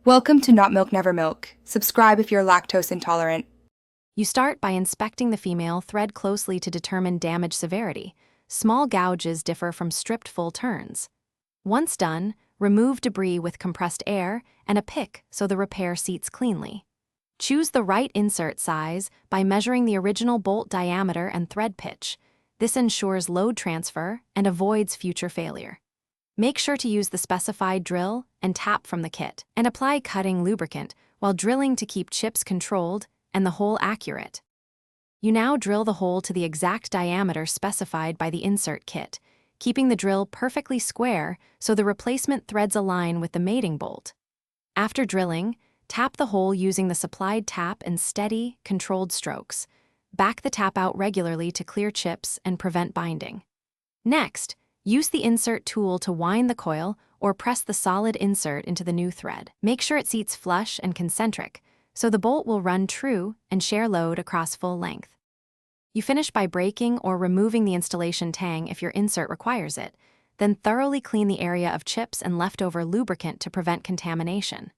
Welcome to Not Milk Never Milk. Subscribe if you're lactose intolerant. You start by inspecting the female thread closely to determine damage severity. Small gouges differ from stripped full turns. Once done, remove debris with compressed air and a pick so the repair seats cleanly. Choose the right insert size by measuring the original bolt diameter and thread pitch. This ensures load transfer and avoids future failure. Make sure to use the specified drill and tap from the kit, and apply cutting lubricant while drilling to keep chips controlled and the hole accurate. You now drill the hole to the exact diameter specified by the insert kit, keeping the drill perfectly square so the replacement threads align with the mating bolt. After drilling, tap the hole using the supplied tap and steady, controlled strokes. Back the tap out regularly to clear chips and prevent binding. Next, use the insert tool to wind the coil or press the solid insert into the new thread. Make sure it seats flush and concentric, so the bolt will run true and share load across full length. You finish by breaking or removing the installation tang if your insert requires it, then thoroughly clean the area of chips and leftover lubricant to prevent contamination.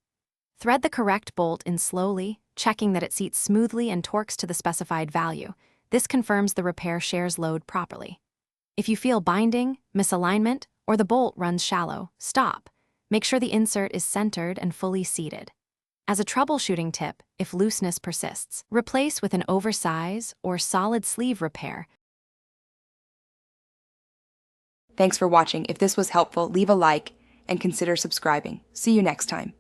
Thread the correct bolt in slowly, checking that it seats smoothly and torques to the specified value. This confirms the repair shares load properly. If you feel binding, misalignment, or the bolt runs shallow, stop. Make sure the insert is centered and fully seated. As a troubleshooting tip, if looseness persists, replace with an oversize or solid sleeve repair. Thanks for watching. If this was helpful, leave a like and consider subscribing. See you next time.